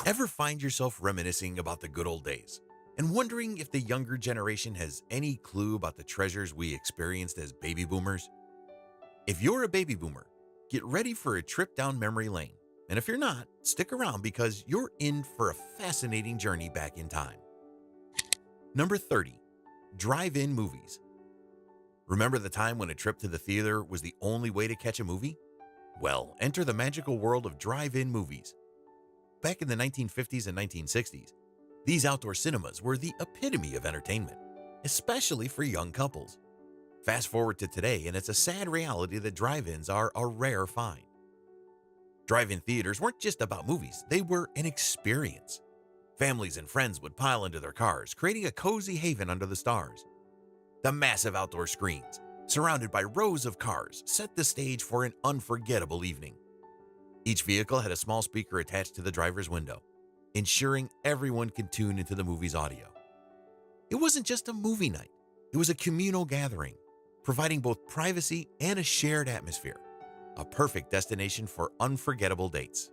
Ever find yourself reminiscing about the good old days and wondering if the younger generation has any clue about the treasures we experienced as baby boomers? If you're a baby boomer, get ready for a trip down memory lane. And if you're not, stick around because you're in for a fascinating journey back in time. Number 30, drive-in movies. Remember the time when a trip to the theater was the only way to catch a movie? Well, enter the magical world of drive-in movies. Back in the 1950s and 1960s, these outdoor cinemas were the epitome of entertainment, especially for young couples. Fast forward to today, and it's a sad reality that drive-ins are a rare find. Drive-in theaters weren't just about movies, they were an experience. Families and friends would pile into their cars, creating a cozy haven under the stars. The massive outdoor screens, surrounded by rows of cars, set the stage for an unforgettable evening. Each vehicle had a small speaker attached to the driver's window, ensuring everyone could tune into the movie's audio. It wasn't just a movie night, it was a communal gathering, providing both privacy and a shared atmosphere, a perfect destination for unforgettable dates.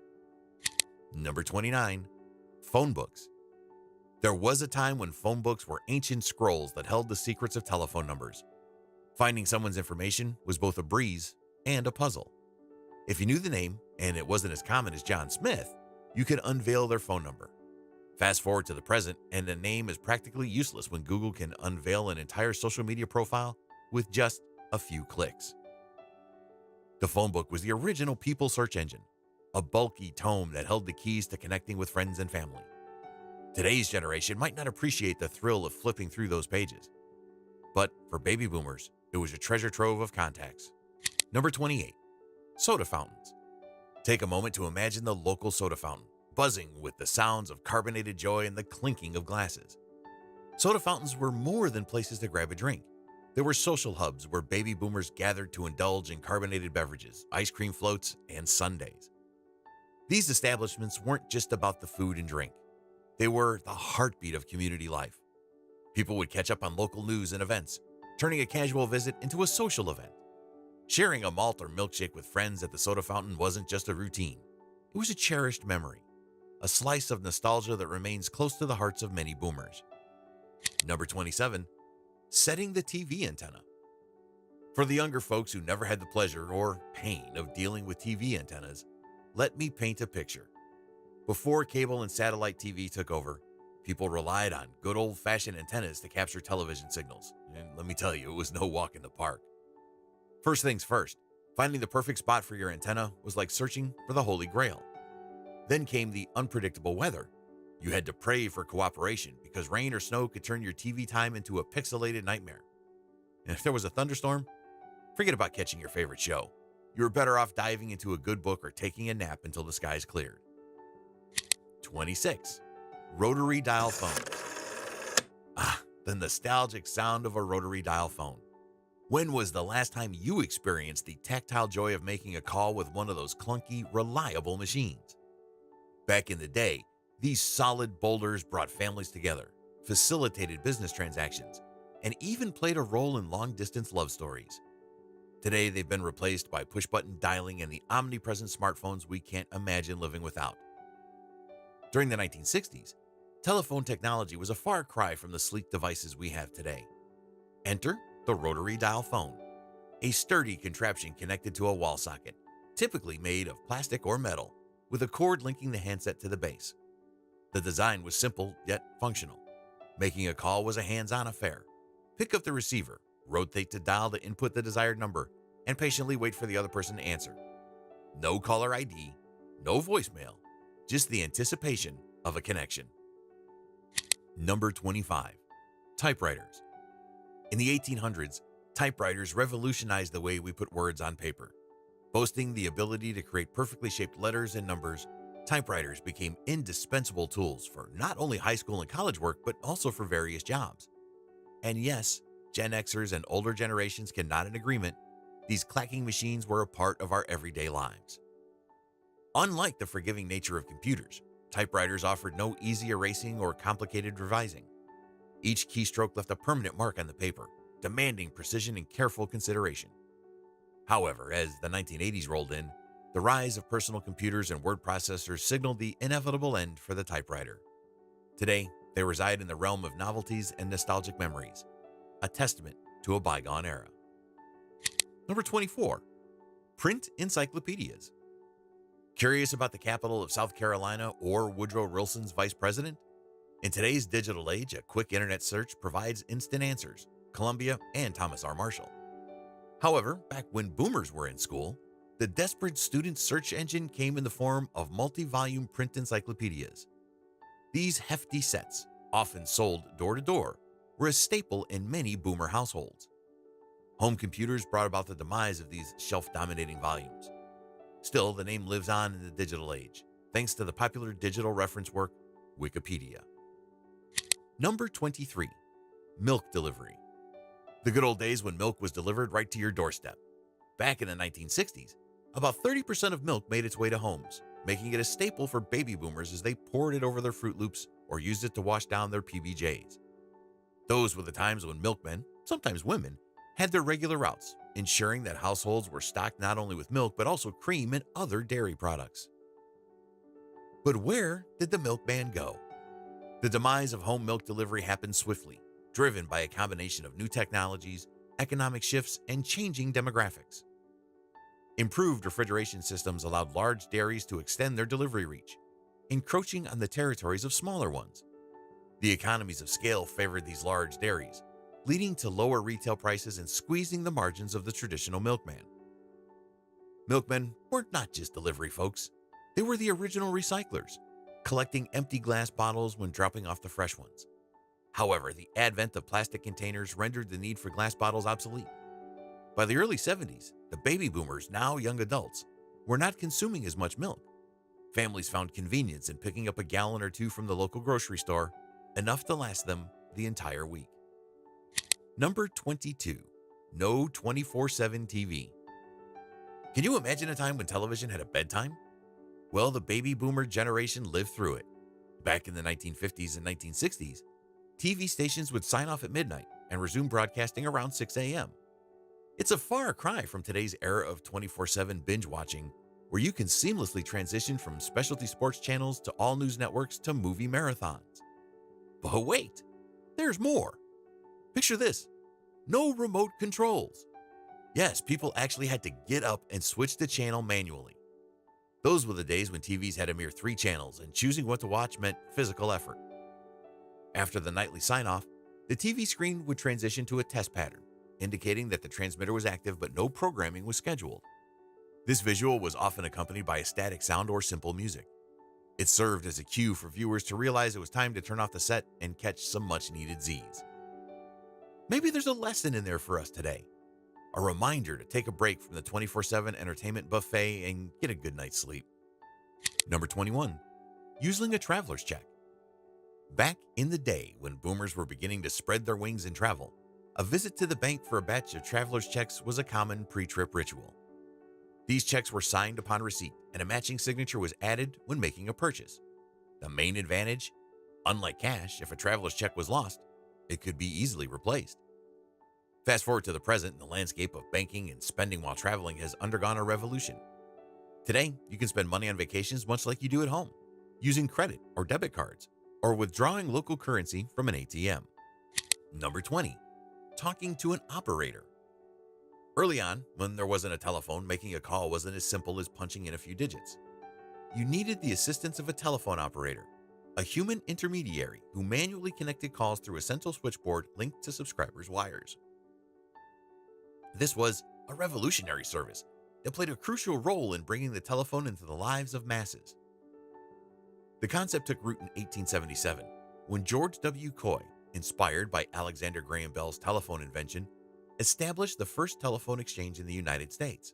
Number 29, phone books. There was a time when phone books were ancient scrolls that held the secrets of telephone numbers. Finding someone's information was both a breeze and a puzzle. If you knew the name, and it wasn't as common as John Smith, you could unveil their phone number. Fast forward to the present, and a name is practically useless when Google can unveil an entire social media profile with just a few clicks. The phone book was the original people search engine, a bulky tome that held the keys to connecting with friends and family. Today's generation might not appreciate the thrill of flipping through those pages, but for baby boomers, it was a treasure trove of contacts. Number 28, soda fountains. Take a moment to imagine the local soda fountain, buzzing with the sounds of carbonated joy and the clinking of glasses. Soda fountains were more than places to grab a drink. They were social hubs where baby boomers gathered to indulge in carbonated beverages, ice cream floats, and sundaes. These establishments weren't just about the food and drink. They were the heartbeat of community life. People would catch up on local news and events, turning a casual visit into a social event. Sharing a malt or milkshake with friends at the soda fountain wasn't just a routine. It was a cherished memory, a slice of nostalgia that remains close to the hearts of many boomers. Number 27, setting the TV antenna. For the younger folks who never had the pleasure or pain of dealing with TV antennas, let me paint a picture. Before cable and satellite TV took over, people relied on good old-fashioned antennas to capture television signals. And let me tell you, it was no walk in the park. First things first, finding the perfect spot for your antenna was like searching for the Holy Grail. Then came the unpredictable weather. You had to pray for cooperation because rain or snow could turn your TV time into a pixelated nightmare. And if there was a thunderstorm, forget about catching your favorite show. You were better off diving into a good book or taking a nap until the skies cleared. 26. Rotary dial phones. The nostalgic sound of a rotary dial phone. When was the last time you experienced the tactile joy of making a call with one of those clunky, reliable machines? Back in the day, these solid boulders brought families together, facilitated business transactions, and even played a role in long-distance love stories. Today, they've been replaced by push-button dialing and the omnipresent smartphones we can't imagine living without. During the 1960s, telephone technology was a far cry from the sleek devices we have today. Enter the rotary dial phone, a sturdy contraption connected to a wall socket, typically made of plastic or metal, with a cord linking the handset to the base. The design was simple yet functional. Making a call was a hands-on affair. Pick up the receiver, rotate to dial to input the desired number, and patiently wait for the other person to answer. No caller ID, no voicemail, just the anticipation of a connection. Number 25, typewriters. In the 1800s, typewriters revolutionized the way we put words on paper. Boasting the ability to create perfectly shaped letters and numbers, typewriters became indispensable tools for not only high school and college work, but also for various jobs. And yes, Gen Xers and older generations can nod in agreement, these clacking machines were a part of our everyday lives. Unlike the forgiving nature of computers, typewriters offered no easy erasing or complicated revising. Each keystroke left a permanent mark on the paper, demanding precision and careful consideration. However, as the 1980s rolled in, The rise of personal computers and word processors signaled the inevitable end for the typewriter. Today, they reside in the realm of novelties and nostalgic memories, a testament to a bygone era. Number 24. Print encyclopedias. Curious about the capital of South Carolina or Woodrow Wilson's vice president? In today's digital age, a quick internet search provides instant answers, Columbia and Thomas R. Marshall. However, back when boomers were in school, the desperate student search engine came in the form of multi-volume print encyclopedias. These hefty sets, often sold door to door, were a staple in many boomer households. Home computers brought about the demise of these shelf-dominating volumes. Still, the name lives on in the digital age, thanks to the popular digital reference work, Wikipedia. Number 23. Milk delivery. The good old days when milk was delivered right to your doorstep. Back in the 1960s, about 30% of milk made its way to homes, making it a staple for baby boomers as they poured it over their Fruit Loops or used it to wash down their PBJs. Those were the times when milkmen, sometimes women, had their regular routes, ensuring that households were stocked not only with milk but also cream and other dairy products. But where did the milkman go? The demise of home milk delivery happened swiftly, driven by a combination of new technologies, economic shifts, and changing demographics. Improved refrigeration systems allowed large dairies to extend their delivery reach, encroaching on the territories of smaller ones. The economies of scale favored these large dairies, leading to lower retail prices and squeezing the margins of the traditional milkman. Milkmen were not just delivery folks, they were the original recyclers, collecting empty glass bottles when dropping off the fresh ones. However, the advent of plastic containers rendered the need for glass bottles obsolete. By the early 70s, the baby boomers, now young adults, were not consuming as much milk. Families found convenience in picking up a gallon or two from the local grocery store, enough to last them the entire week. Number 22. No 24/7 TV. Can you imagine a time when television had a bedtime? Well, the baby boomer generation lived through it. Back in the 1950s and 1960s, TV stations would sign off at midnight and resume broadcasting around 6 a.m. It's a far cry from today's era of 24/7 binge watching, where you can seamlessly transition from specialty sports channels to all news networks to movie marathons. But wait, there's more. Picture this: no remote controls. Yes, people actually had to get up and switch the channel manually. Those were the days when TVs had a mere 3 channels, and choosing what to watch meant physical effort. After the nightly sign-off, the TV screen would transition to a test pattern, indicating that the transmitter was active but no programming was scheduled. This visual was often accompanied by a static sound or simple music. It served as a cue for viewers to realize it was time to turn off the set and catch some much-needed Z's. Maybe there's a lesson in there for us today. A reminder to take a break from the 24/7 entertainment buffet and get a good night's sleep. Number 21. Using a traveler's check. Back in the day when boomers were beginning to spread their wings and travel, a visit to the bank for a batch of traveler's checks was a common pre-trip ritual. These checks were signed upon receipt, and a matching signature was added when making a purchase. The main advantage? Unlike cash, if a traveler's check was lost, it could be easily replaced. Fast forward to the present, and the landscape of banking and spending while traveling has undergone a revolution. Today, you can spend money on vacations much like you do at home, using credit or debit cards, or withdrawing local currency from an ATM. Number 20. Talking to an operator. Early on, when there wasn't a telephone, making a call wasn't as simple as punching in a few digits. You needed the assistance of a telephone operator, a human intermediary who manually connected calls through a central switchboard linked to subscribers' wires. This was a revolutionary service that played a crucial role in bringing the telephone into the lives of masses. The concept took root in 1877, when George W. Coy, inspired by Alexander Graham Bell's telephone invention, established the first telephone exchange in the United States.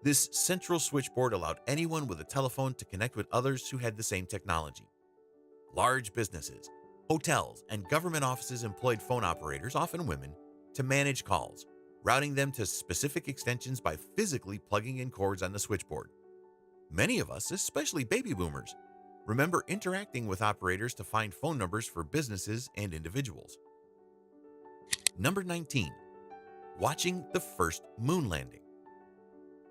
This central switchboard allowed anyone with a telephone to connect with others who had the same technology. Large businesses, hotels, and government offices employed phone operators, often women, to manage calls, routing them to specific extensions by physically plugging in cords on the switchboard. Many of us, especially baby boomers, remember interacting with operators to find phone numbers for businesses and individuals. Number 19. Watching the first moon landing.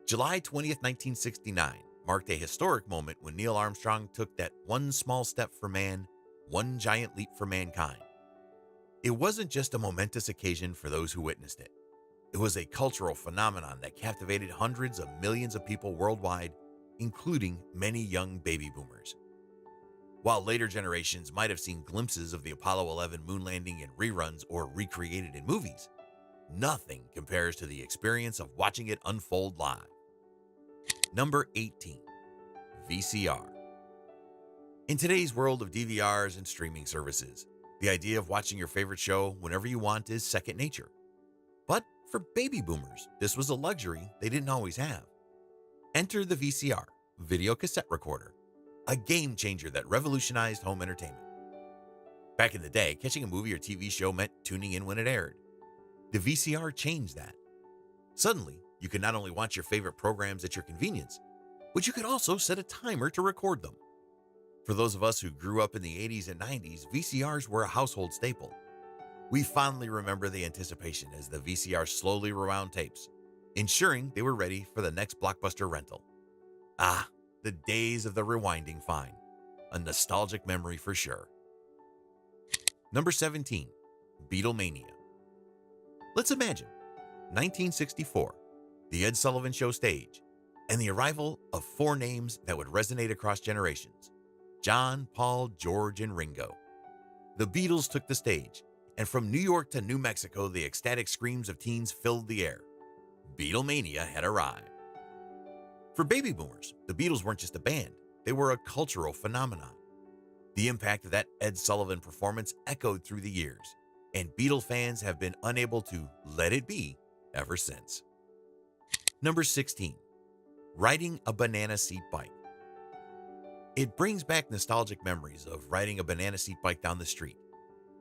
July 20th, 1969 marked a historic moment when Neil Armstrong took that one small step for man, one giant leap for mankind. It wasn't just a momentous occasion for those who witnessed it. It was a cultural phenomenon that captivated hundreds of millions of people worldwide, including many young baby boomers. While later generations might have seen glimpses of the Apollo 11 moon landing in reruns or recreated in movies, nothing compares to the experience of watching it unfold live. Number 18. VCR. In today's world of DVRs and streaming services, the idea of watching your favorite show whenever you want is second nature. But for baby boomers, this was a luxury they didn't always have. Enter the VCR, video cassette recorder, a game changer that revolutionized home entertainment. Back in the day, catching a movie or TV show meant tuning in when it aired. The VCR changed that. Suddenly, you could not only watch your favorite programs at your convenience, but you could also set a timer to record them. For those of us who grew up in the 80s and 90s, VCRs were a household staple. We fondly remember the anticipation as the VCR slowly rewound tapes, ensuring they were ready for the next blockbuster rental. Ah, the days of the rewinding fine. A nostalgic memory for sure. Number 17. Beatlemania. Let's imagine 1964, the Ed Sullivan Show stage, and the arrival of four names that would resonate across generations: John, Paul, George, and Ringo. The Beatles took the stage, and from New York to New Mexico, the ecstatic screams of teens filled the air. Beatlemania had arrived. For baby boomers, the Beatles weren't just a band, they were a cultural phenomenon. The impact of that Ed Sullivan performance echoed through the years, and Beatle fans have been unable to let it be ever since. Number 16. Riding a banana seat bike. It brings back nostalgic memories of riding a banana seat bike down the street,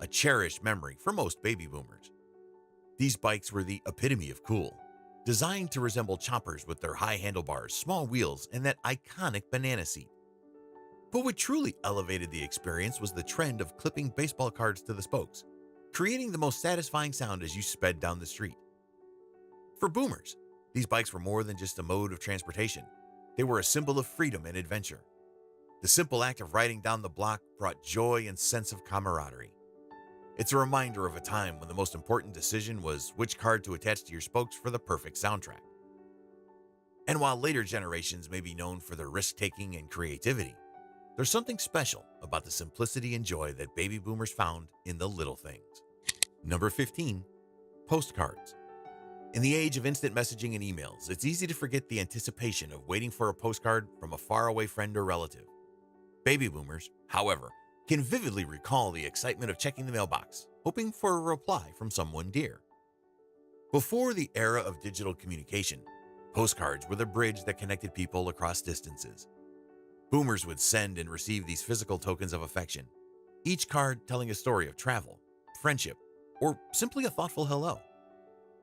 a cherished memory for most baby boomers. These bikes were the epitome of cool, designed to resemble choppers with their high handlebars, small wheels, and that iconic banana seat. But what truly elevated the experience was the trend of clipping baseball cards to the spokes, creating the most satisfying sound as you sped down the street. For boomers, these bikes were more than just a mode of transportation. They were a symbol of freedom and adventure. The simple act of riding down the block brought joy and sense of camaraderie. It's a reminder of a time when the most important decision was which card to attach to your spokes for the perfect soundtrack. And while later generations may be known for their risk-taking and creativity, there's something special about the simplicity and joy that baby boomers found in the little things. Number 15. Postcards. In the age of instant messaging and emails, it's easy to forget the anticipation of waiting for a postcard from a faraway friend or relative. Baby boomers, however, can vividly recall the excitement of checking the mailbox, hoping for a reply from someone dear. Before the era of digital communication, postcards were the bridge that connected people across distances. Boomers would send and receive these physical tokens of affection, each card telling a story of travel, friendship, or simply a thoughtful hello.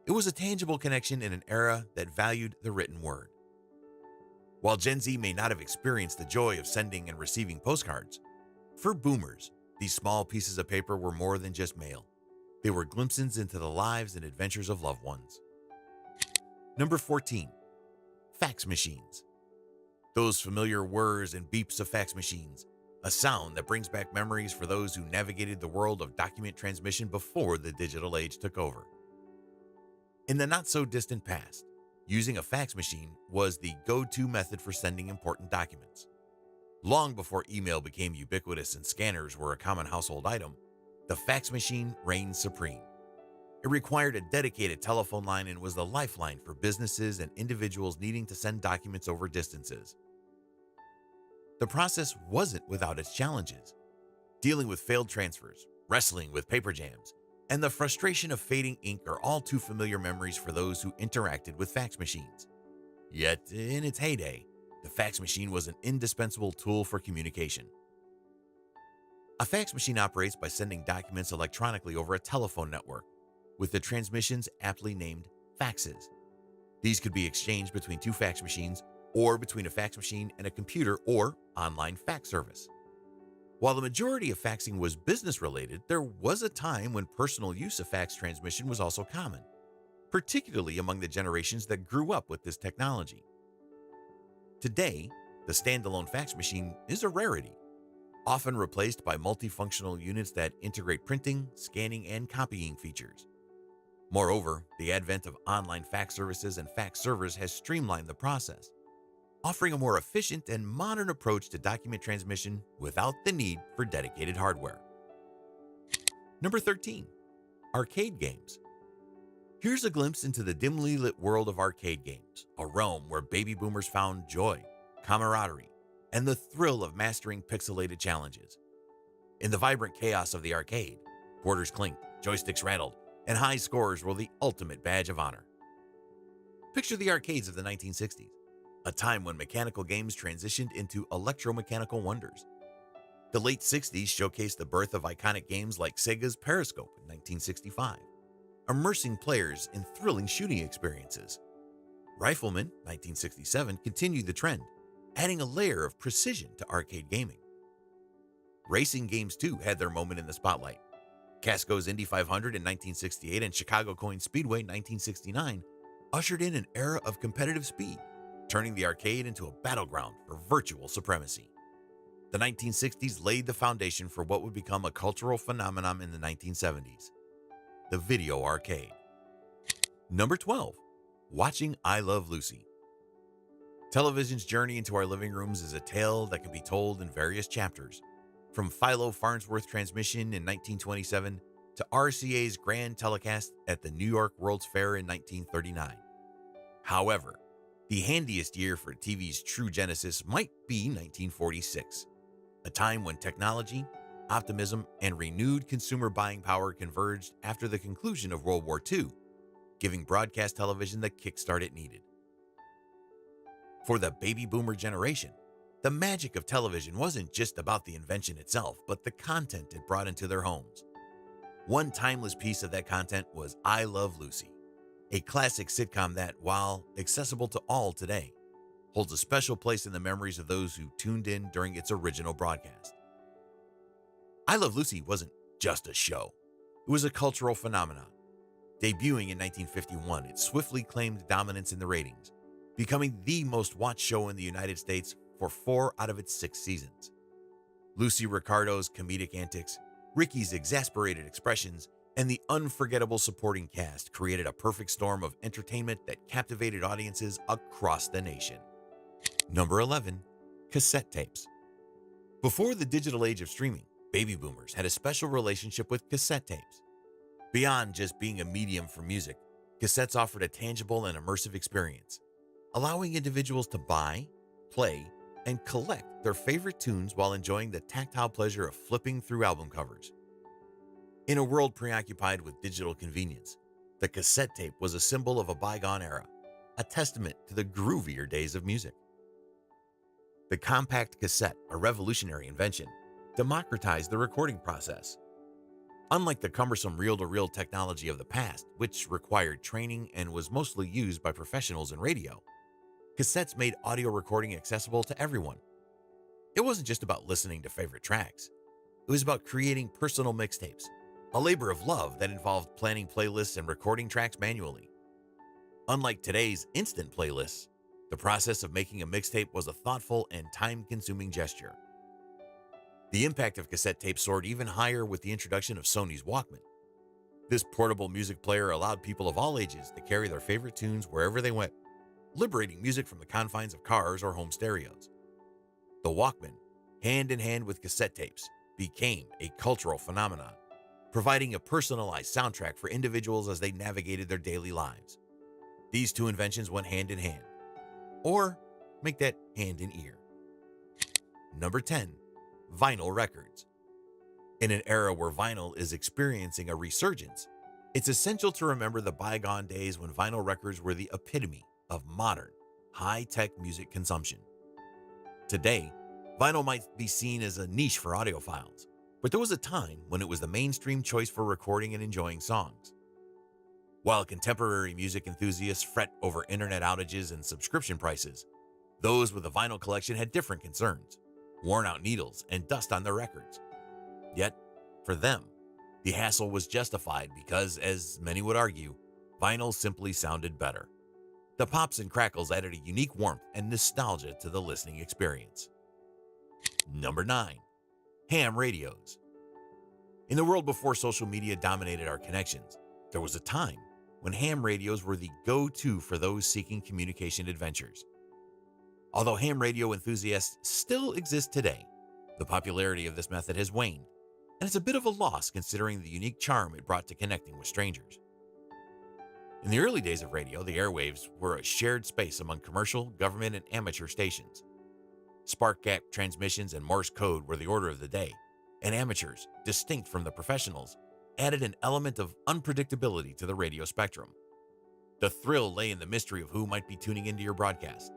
It was a tangible connection in an era that valued the written word. While Gen Z may not have experienced the joy of sending and receiving postcards, for boomers, these small pieces of paper were more than just mail. They were glimpses into the lives and adventures of loved ones. Number 14. Fax machines. Those familiar whirs and beeps of fax machines, a sound that brings back memories for those who navigated the world of document transmission before the digital age took over. In the not-so-distant past, using a fax machine was the go-to method for sending important documents. Long before email became ubiquitous and scanners were a common household item, the fax machine reigned supreme. It required a dedicated telephone line and was the lifeline for businesses and individuals needing to send documents over distances. The process wasn't without its challenges. Dealing with failed transfers, wrestling with paper jams, and the frustration of fading ink are all too familiar memories for those who interacted with fax machines. Yet, in its heyday, the fax machine was an indispensable tool for communication. A fax machine operates by sending documents electronically over a telephone network, with the transmissions aptly named faxes. These could be exchanged between two fax machines or between a fax machine and a computer or online fax service. While the majority of faxing was business-related, there was a time when personal use of fax transmission was also common, particularly among the generations that grew up with this technology. Today, the standalone fax machine is a rarity, often replaced by multifunctional units that integrate printing, scanning, and copying features. Moreover, the advent of online fax services and fax servers has streamlined the process, offering a more efficient and modern approach to document transmission without the need for dedicated hardware. Number 13. Arcade games. Here's a glimpse into the dimly lit world of arcade games, a realm where baby boomers found joy, camaraderie, and the thrill of mastering pixelated challenges. In the vibrant chaos of the arcade, quarters clinked, joysticks rattled, and high scores were the ultimate badge of honor. Picture the arcades of the 1960s, a time when mechanical games transitioned into electromechanical wonders. The late 60s showcased the birth of iconic games like Sega's Periscope in 1965, immersing players in thrilling shooting experiences. Rifleman, 1967, continued the trend, adding a layer of precision to arcade gaming. Racing games, too, had their moment in the spotlight. Casco's Indy 500 in 1968 and Chicago Coin Speedway in 1969 ushered in an era of competitive speed, turning the arcade into a battleground for virtual supremacy. The 1960s laid the foundation for what would become a cultural phenomenon in the 1970s, the video arcade. Number 12. Watching I Love Lucy. Television's journey into our living rooms is a tale that can be told in various chapters, from Philo Farnsworth's transmission in 1927 to RCA's grand telecast at the New York World's Fair in 1939. However, the handiest year for TV's true genesis might be 1946, a time when technology, optimism, and renewed consumer buying power converged after the conclusion of World War II, giving broadcast television the kickstart it needed. For the baby boomer generation, the magic of television wasn't just about the invention itself, but the content it brought into their homes. One timeless piece of that content was I Love Lucy, a classic sitcom that, while accessible to all today, holds a special place in the memories of those who tuned in during its original broadcast. I Love Lucy wasn't just a show. It was a cultural phenomenon. Debuting in 1951, it swiftly claimed dominance in the ratings, becoming the most watched show in the United States for 4 out of its 6 seasons. Lucy Ricardo's comedic antics, Ricky's exasperated expressions, and the unforgettable supporting cast created a perfect storm of entertainment that captivated audiences across the nation. Number 11. Cassette tapes. Before the digital age of streaming, baby boomers had a special relationship with cassette tapes. Beyond just being a medium for music, cassettes offered a tangible and immersive experience, allowing individuals to buy, play, and collect their favorite tunes while enjoying the tactile pleasure of flipping through album covers. In a world preoccupied with digital convenience, the cassette tape was a symbol of a bygone era, a testament to the groovier days of music. The compact cassette, a revolutionary invention, democratized the recording process. Unlike the cumbersome reel-to-reel technology of the past, which required training and was mostly used by professionals in radio, cassettes made audio recording accessible to everyone. It wasn't just about listening to favorite tracks. It was about creating personal mixtapes, a labor of love that involved planning playlists and recording tracks manually. Unlike today's instant playlists, the process of making a mixtape was a thoughtful and time-consuming gesture. The impact of cassette tapes soared even higher with the introduction of Sony's Walkman. This portable music player allowed people of all ages to carry their favorite tunes wherever they went, liberating music from the confines of cars or home stereos. The Walkman, hand in hand with cassette tapes, became a cultural phenomenon, providing a personalized soundtrack for individuals as they navigated their daily lives. These two inventions went hand in hand. Or make that hand in ear. Number 10. Vinyl records. In an era where vinyl is experiencing a resurgence, it's essential to remember the bygone days when vinyl records were the epitome of modern, high-tech music consumption. Today, vinyl might be seen as a niche for audiophiles, but there was a time when it was the mainstream choice for recording and enjoying songs. While contemporary music enthusiasts fret over internet outages and subscription prices, those with a vinyl collection had different concerns: worn-out needles and dust on their records. Yet, for them, the hassle was justified because, as many would argue, vinyl simply sounded better. The pops and crackles added a unique warmth and nostalgia to the listening experience. Number 9. Ham radios. In the world before social media dominated our connections, there was a time when ham radios were the go-to for those seeking communication adventures. Although ham radio enthusiasts still exist today, the popularity of this method has waned, and it's a bit of a loss considering the unique charm it brought to connecting with strangers. In the early days of radio, the airwaves were a shared space among commercial, government, and amateur stations. Spark gap transmissions and Morse code were the order of the day, and amateurs, distinct from the professionals, added an element of unpredictability to the radio spectrum. The thrill lay in the mystery of who might be tuning into your broadcast,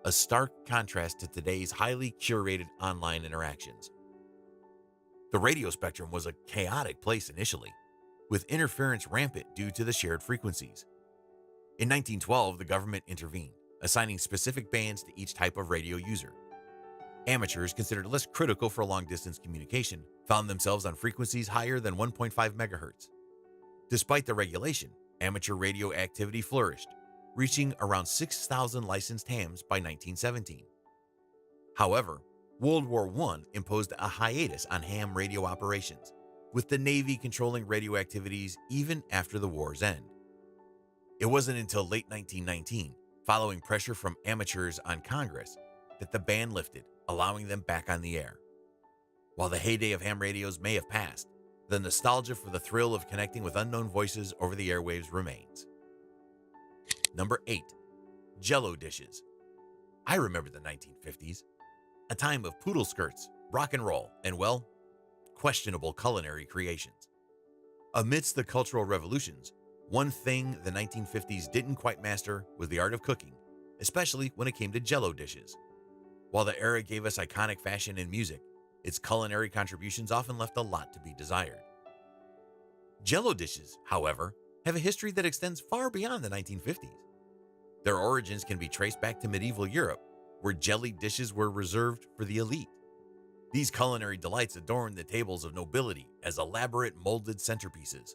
a stark contrast to today's highly curated online interactions. The radio spectrum was a chaotic place initially, with interference rampant due to the shared frequencies. In 1912, the government intervened, assigning specific bands to each type of radio user. Amateurs, considered less critical for long-distance communication, found themselves on frequencies higher than 1.5 megahertz. Despite the regulation, amateur radio activity flourished, reaching around 6,000 licensed hams by 1917. However, World War I imposed a hiatus on ham radio operations, with the Navy controlling radio activities even after the war's end. It wasn't until late 1919, following pressure from amateurs on Congress, that the ban lifted, allowing them back on the air. While the heyday of ham radios may have passed, the nostalgia for the thrill of connecting with unknown voices over the airwaves remains. Number 8. Jello dishes. I remember the 1950s, a time of poodle skirts, rock and roll, and, well, questionable culinary creations. Amidst the cultural revolutions, one thing the 1950s didn't quite master was the art of cooking, especially when it came to Jello dishes. While the era gave us iconic fashion and music, its culinary contributions often left a lot to be desired. Jello dishes, however, have a history that extends far beyond the 1950s. Their origins can be traced back to medieval Europe, where jellied dishes were reserved for the elite. These culinary delights adorned the tables of nobility as elaborate molded centerpieces.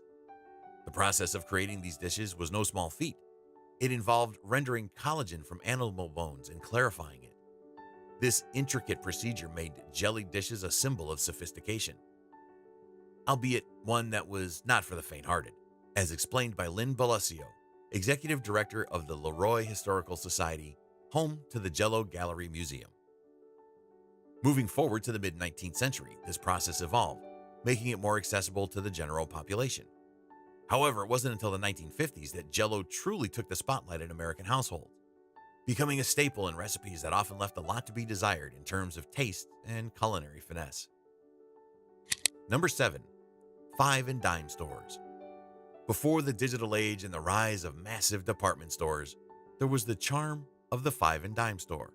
The process of creating these dishes was no small feat. It involved rendering collagen from animal bones and clarifying it. This intricate procedure made jellied dishes a symbol of sophistication, albeit one that was not for the faint-hearted, as explained by Lynn Bolasio, Executive Director of the Leroy Historical Society, home to the Jello Gallery Museum. Moving forward to the mid-19th century, this process evolved, making it more accessible to the general population. However, it wasn't until the 1950s that Jello truly took the spotlight in American households, becoming a staple in recipes that often left a lot to be desired in terms of taste and culinary finesse. Number 7. Five and dime stores. Before the digital age and the rise of massive department stores, there was the charm of the five and dime store.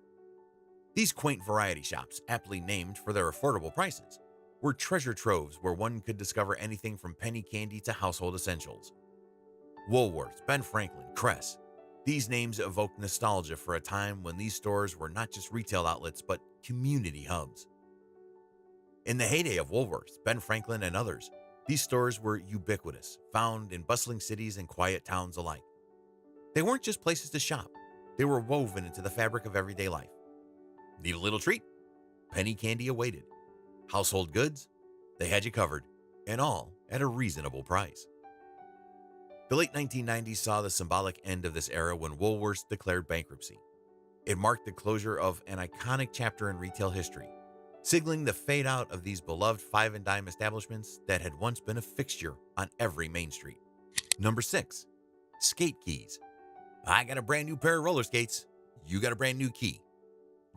These quaint variety shops, aptly named for their affordable prices, were treasure troves where one could discover anything from penny candy to household essentials. Woolworths, Ben Franklin, Cress. These names evoke nostalgia for a time when these stores were not just retail outlets but community hubs. In the heyday of Woolworths, Ben Franklin, and others, these stores were ubiquitous, found in bustling cities and quiet towns alike. They weren't just places to shop, they were woven into the fabric of everyday life. Need a little treat? Penny candy awaited. Household goods? They had you covered, and all at a reasonable price. The late 1990s saw the symbolic end of this era when Woolworths declared bankruptcy. It marked the closure of an iconic chapter in retail history, signaling the fade out of these beloved five and dime establishments that had once been a fixture on every main street. Number 6. Skate keys. I got a brand new pair of roller skates. You got a brand new key.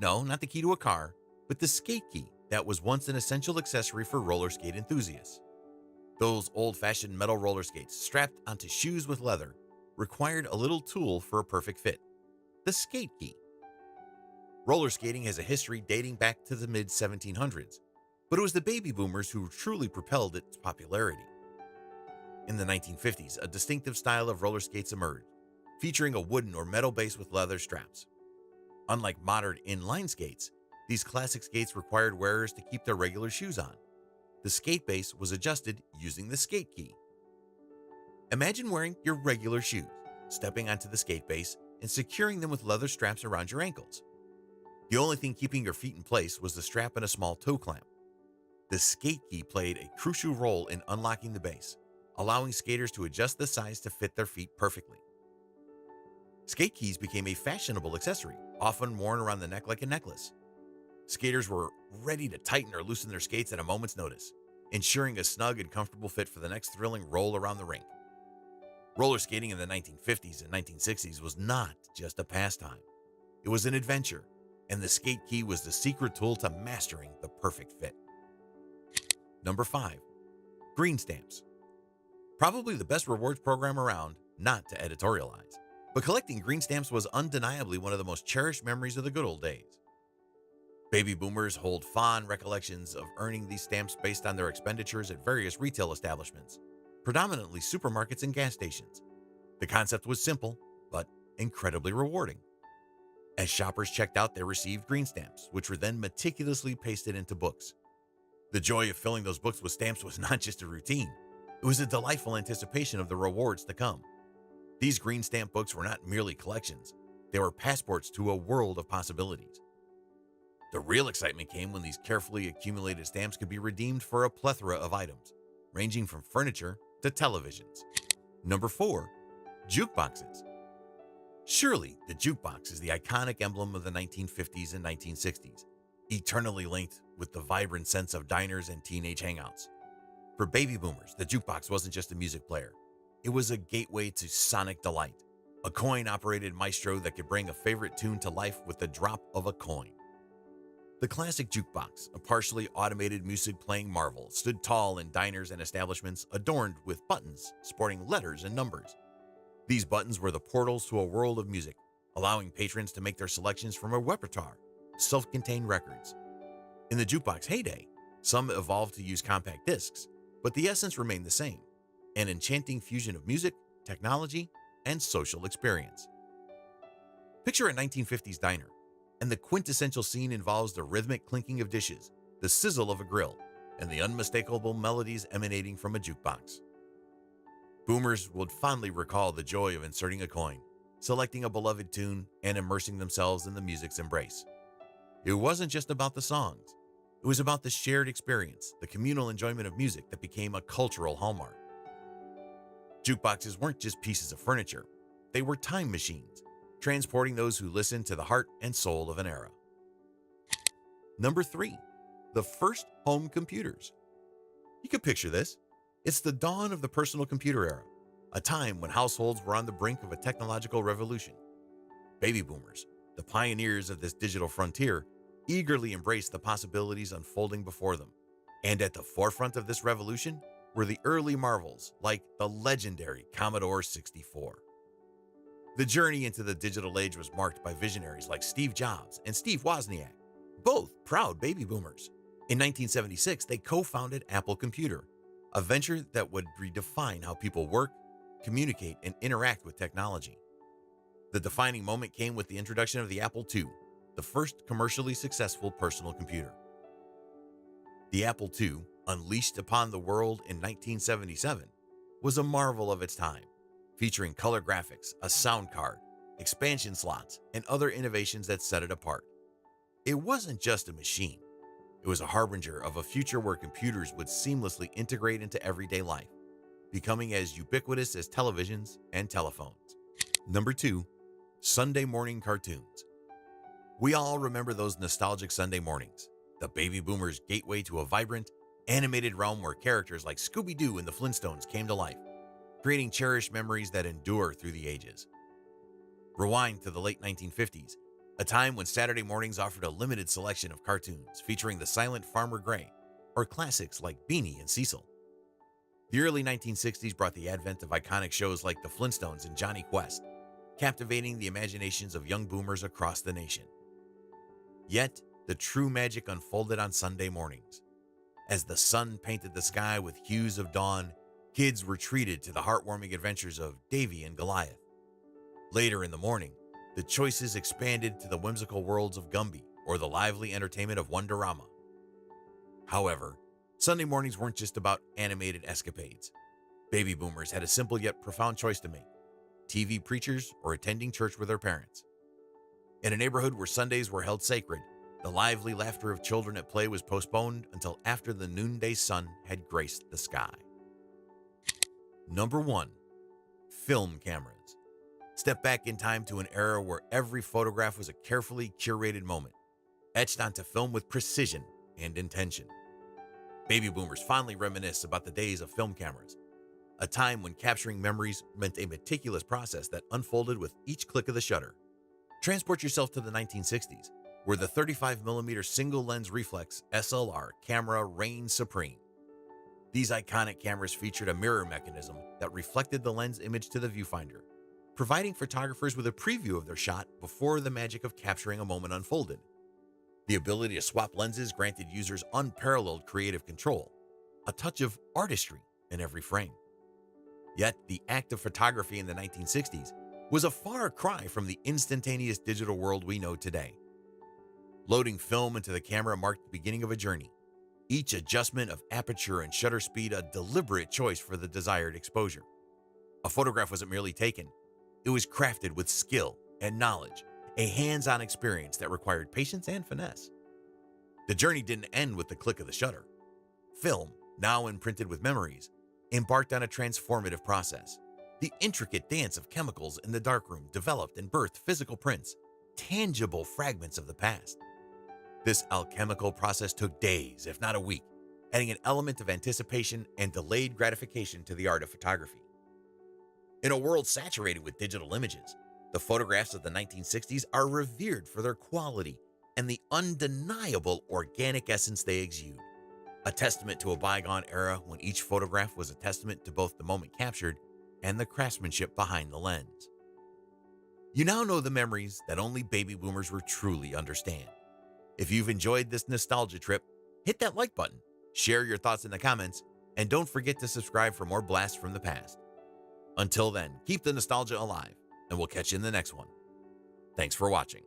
No, not the key to a car, but the skate key that was once an essential accessory for roller skate enthusiasts. Those old-fashioned metal roller skates strapped onto shoes with leather required a little tool for a perfect fit: the skate key. Roller skating has a history dating back to the mid-1700s, but it was the baby boomers who truly propelled its popularity. In the 1950s, a distinctive style of roller skates emerged, featuring a wooden or metal base with leather straps. Unlike modern inline skates, these classic skates required wearers to keep their regular shoes on. The skate base was adjusted using the skate key. Imagine wearing your regular shoes, stepping onto the skate base, and securing them with leather straps around your ankles. The only thing keeping your feet in place was the strap and a small toe clamp. The skate key played a crucial role in unlocking the base, allowing skaters to adjust the size to fit their feet perfectly. Skate keys became a fashionable accessory, often worn around the neck like a necklace. Skaters were ready to tighten or loosen their skates at a moment's notice, ensuring a snug and comfortable fit for the next thrilling roll around the rink. Roller skating in the 1950s and 1960s was not just a pastime. It was an adventure, and the skate key was the secret tool to mastering the perfect fit. Number 5. Green stamps. Probably the best rewards program around, not to editorialize, but collecting green stamps was undeniably one of the most cherished memories of the good old days. Baby boomers hold fond recollections of earning these stamps based on their expenditures at various retail establishments, predominantly supermarkets and gas stations. The concept was simple, but incredibly rewarding. As shoppers checked out, they received green stamps, which were then meticulously pasted into books. The joy of filling those books with stamps was not just a routine. It was a delightful anticipation of the rewards to come. These green stamp books were not merely collections. They were passports to a world of possibilities. The real excitement came when these carefully accumulated stamps could be redeemed for a plethora of items, ranging from furniture to televisions. Number 4. Jukeboxes. Surely, the jukebox is the iconic emblem of the 1950s and 1960s, eternally linked with the vibrant sense of diners and teenage hangouts. For baby boomers, the jukebox wasn't just a music player. It was a gateway to sonic delight, a coin-operated maestro that could bring a favorite tune to life with the drop of a coin. The classic jukebox, a partially automated music-playing marvel, stood tall in diners and establishments adorned with buttons sporting letters and numbers. These buttons were the portals to a world of music, allowing patrons to make their selections from a repertoire of self-contained records. In the jukebox heyday, some evolved to use compact discs, but the essence remained the same, an enchanting fusion of music, technology, and social experience. Picture a 1950s diner, and the quintessential scene involves the rhythmic clinking of dishes, the sizzle of a grill, and the unmistakable melodies emanating from a jukebox. Boomers would fondly recall the joy of inserting a coin, selecting a beloved tune, and immersing themselves in the music's embrace. It wasn't just about the songs. It was about the shared experience, the communal enjoyment of music that became a cultural hallmark. Jukeboxes weren't just pieces of furniture. They were time machines, transporting those who listened to the heart and soul of an era. Number 3. The first home computers. You can picture this. It's the dawn of the personal computer era, a time when households were on the brink of a technological revolution. Baby boomers, the pioneers of this digital frontier, eagerly embraced the possibilities unfolding before them. And at the forefront of this revolution were the early marvels like the legendary Commodore 64. The journey into the digital age was marked by visionaries like Steve Jobs and Steve Wozniak, both proud baby boomers. In 1976, they co-founded Apple Computer, a venture that would redefine how people work, communicate, and interact with technology. The defining moment came with the introduction of the Apple II, the first commercially successful personal computer. The Apple II, unleashed upon the world in 1977, was a marvel of its time, featuring color graphics, a sound card, expansion slots, and other innovations that set it apart. It wasn't just a machine. It was a harbinger of a future where computers would seamlessly integrate into everyday life, becoming as ubiquitous as televisions and telephones. Number 2. Sunday morning cartoons. We all remember those nostalgic Sunday mornings, the baby boomers' gateway to a vibrant, animated realm where characters like Scooby-Doo and the Flintstones came to life, creating cherished memories that endure through the ages. Rewind to the late 1950s, a time when Saturday mornings offered a limited selection of cartoons featuring the silent Farmer Gray, or classics like Beanie and Cecil. The early 1960s brought the advent of iconic shows like the Flintstones and Johnny Quest, captivating the imaginations of young boomers across the nation. Yet, the true magic unfolded on Sunday mornings. As the sun painted the sky with hues of dawn, kids were treated to the heartwarming adventures of Davy and Goliath. Later in the morning, the choices expanded to the whimsical worlds of Gumby or the lively entertainment of Wonderama. However, Sunday mornings weren't just about animated escapades. Baby boomers had a simple yet profound choice to make: TV preachers or attending church with their parents. In a neighborhood where Sundays were held sacred, the lively laughter of children at play was postponed until after the noonday sun had graced the sky. Number 1. Film cameras. Step back in time to an era where every photograph was a carefully curated moment, etched onto film with precision and intention. Baby boomers fondly reminisce about the days of film cameras, a time when capturing memories meant a meticulous process that unfolded with each click of the shutter. Transport yourself to the 1960s, where the 35mm single-lens reflex SLR camera reigned supreme. These iconic cameras featured a mirror mechanism that reflected the lens image to the viewfinder, providing photographers with a preview of their shot before the magic of capturing a moment unfolded. The ability to swap lenses granted users unparalleled creative control, a touch of artistry in every frame. Yet, the act of photography in the 1960s was a far cry from the instantaneous digital world we know today. Loading film into the camera marked the beginning of a journey, each adjustment of aperture and shutter speed a deliberate choice for the desired exposure. A photograph wasn't merely taken, it was crafted with skill and knowledge, a hands-on experience that required patience and finesse. The journey didn't end with the click of the shutter. Film, now imprinted with memories, embarked on a transformative process. The intricate dance of chemicals in the darkroom developed and birthed physical prints, tangible fragments of the past. This alchemical process took days, if not a week, adding an element of anticipation and delayed gratification to the art of photography. In a world saturated with digital images, the photographs of the 1960s are revered for their quality and the undeniable organic essence they exude, a testament to a bygone era when each photograph was a testament to both the moment captured and the craftsmanship behind the lens. You now know the memories that only baby boomers will truly understand. If you've enjoyed this nostalgia trip, hit that like button, share your thoughts in the comments, and don't forget to subscribe for more blasts from the past. Until then, keep the nostalgia alive, and we'll catch you in the next one. Thanks for watching.